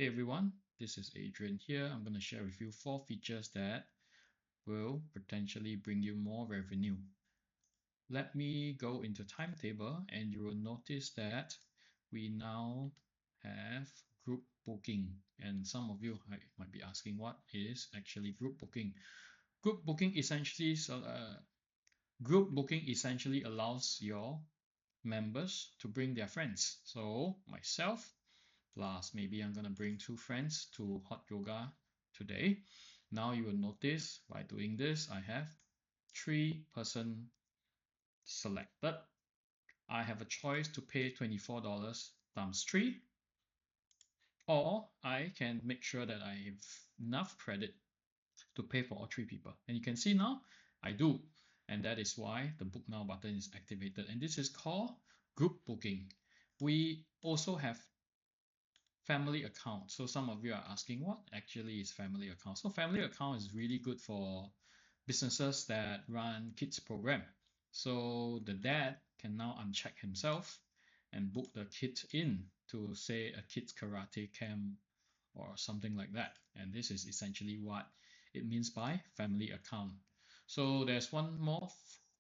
Hey everyone, this is Adrian here. I'm going to share with you 4 features that will potentially bring you more revenue. Let me go into timetable and you will notice that we now have group booking. And some of you might be asking what is actually group booking. Group booking essentially allows your members to bring their friends. So myself, plus maybe I'm going to bring 2 friends to hot yoga today. Now you will notice by doing this, I have 3-person selected. I have a choice to pay $24 times 3, or I can make sure that I have enough credit to pay for all 3 people. And you can see now I do. And that is why the book now button is activated. And this is called group booking. We also have family account. So some of you are asking what actually is family account. So family account is really good for businesses that run kids program. So the dad can now uncheck himself and book the kids in to say a kids karate camp or something like that. And this is essentially what it means by family account. So there's one more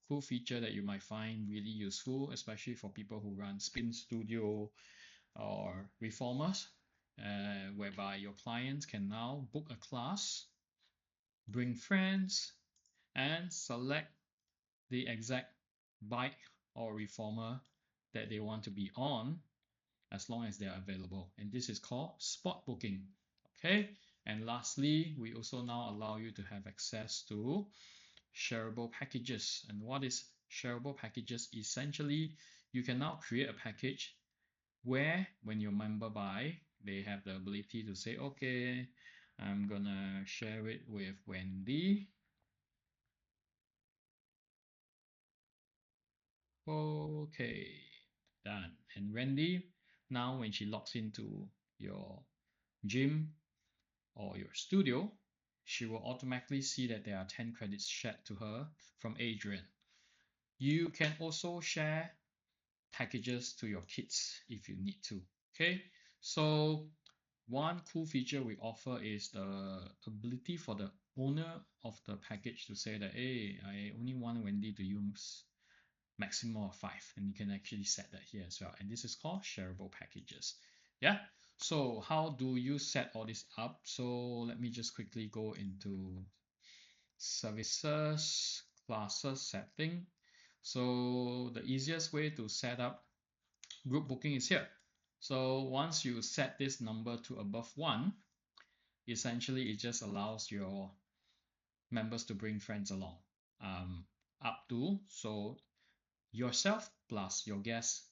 cool feature that you might find really useful, especially for people who run spin studio or reformers, whereby your clients can now book a class, bring friends, and select the exact bike or reformer that they want to be on as long as they are available. And this is called spot booking. Okay. And lastly, we also now allow you to have access to shareable packages. And what is shareable packages? Essentially, you can now create a package where when your member buy, they have the ability to say, okay, I'm gonna share it with Wendy. Okay, done. And Wendy, now when she logs into your gym or your studio, she will automatically see that there are 10 credits shared to her from Adrian. You can also share packages to your kids if you need to. Okay, so one cool feature we offer is the ability for the owner of the package to say that, hey, I only want Wendy to use maximum of 5, and you can actually set that here as well. And this is called shareable packages. Yeah. So how do you set all this up? So let me just quickly go into services, classes setting. So the easiest way to set up group booking is here. So once you set this number to above 1, essentially it just allows your members to bring friends along. Up to, so yourself plus your guests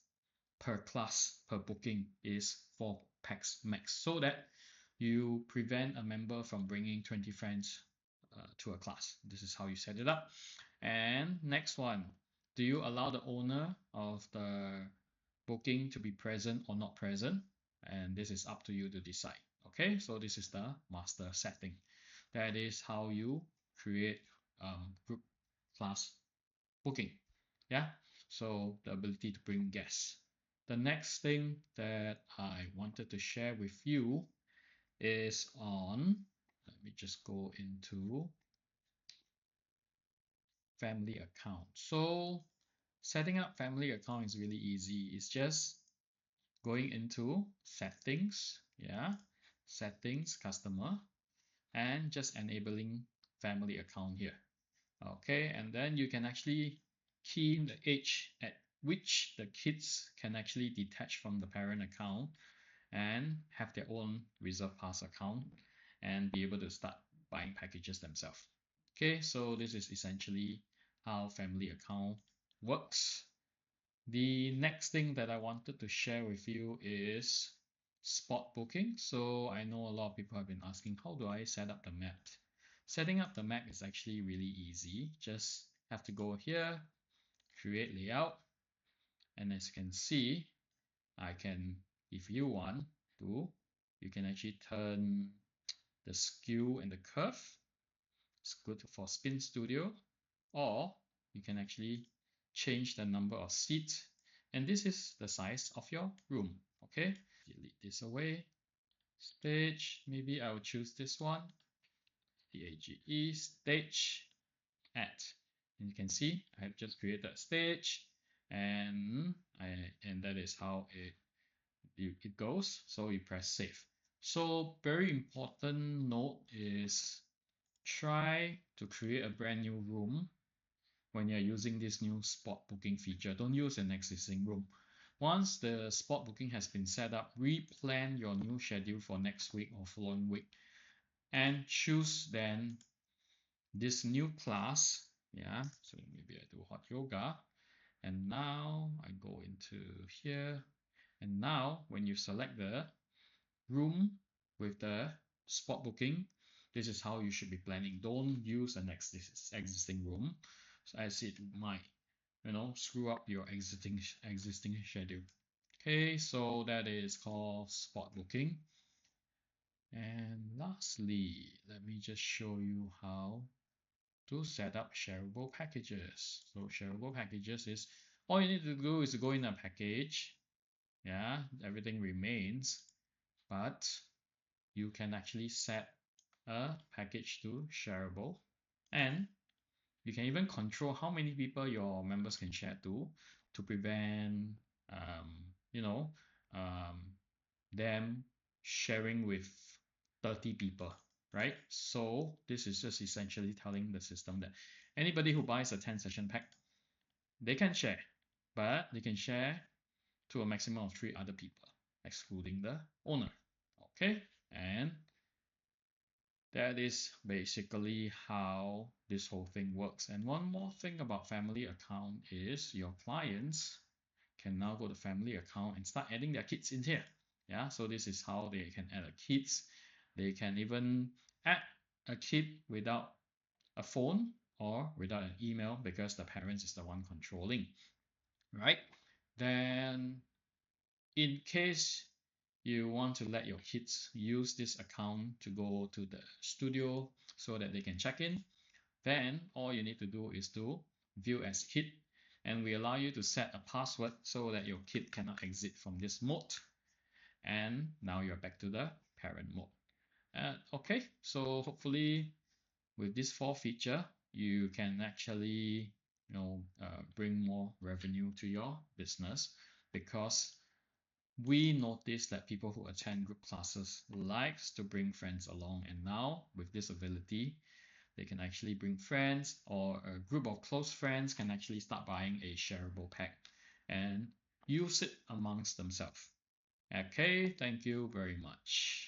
per class per booking is 4 packs max, so that you prevent a member from bringing 20 friends to a class. This is how you set it up. And next one, do you allow the owner of the booking to be present or not present? And this is up to you to decide. Okay, so this is the master setting. That is how you create group class booking. Yeah, so the ability to bring guests. The next thing that I wanted to share with you is on, let me just go into family account. So setting up family account is really easy. It's just going into settings, yeah, settings, customer, and just enabling family account here. Okay, and then you can actually key in the age at which the kids can actually detach from the parent account and have their own reserve pass account and be able to start buying packages themselves. Okay, so this is essentially how family account works. The next thing that I wanted to share with you is spot booking. So I know a lot of people have been asking, how do I set up the map? Setting up the map is actually really easy. Just have to go here, create layout, and as you can see, I can, if you want to, you can actually turn the skew and the curve. It's good for Spin Studio, or you can actually change the number of seats, and this is the size of your room. Okay, delete this away. Stage, maybe I'll choose this one, TAGE, stage, add. And you can see I have just created a stage, and that is how it goes. So you press save. So very important note is try to create a brand new room when you're using this new spot booking feature. Don't use an existing room. Once the spot booking has been set up, replan your new schedule for next week or following week and choose then this new class. Yeah, so maybe I do hot yoga, and now I go into here, and now when you select the room with the spot booking, this is how you should be planning. Don't use an existing room, as it might screw up your existing schedule. Okay, so that is called spot booking. And lastly, let me just show you how to set up shareable packages. So shareable packages is all you need to do is to go in a package. Yeah, everything remains, but you can actually set a package to shareable, and you can even control how many people your members can share to prevent you know them sharing with 30 people, right? So this is just essentially telling the system that anybody who buys a 10 session pack, they can share, but they can share to a maximum of 3 other people, excluding the owner. Okay, and that is basically how this whole thing works. And one more thing about family account is your clients can now go to family account and start adding their kids in here. Yeah, so this is how they can add a kids. They can even add a kid without a phone or without an email because the parents is the one controlling, right? Then in case you want to let your kids use this account to go to the studio so that they can check in, then all you need to do is to view as kid, and we allow you to set a password so that your kid cannot exit from this mode. And now you're back to the parent mode. Okay, so hopefully with this 4 feature, you can actually bring more revenue to your business, because we notice that people who attend group classes likes to bring friends along, and now with this ability, they can actually bring friends, or a group of close friends can actually start buying a shareable pack and use it amongst themselves. Okay, thank you very much.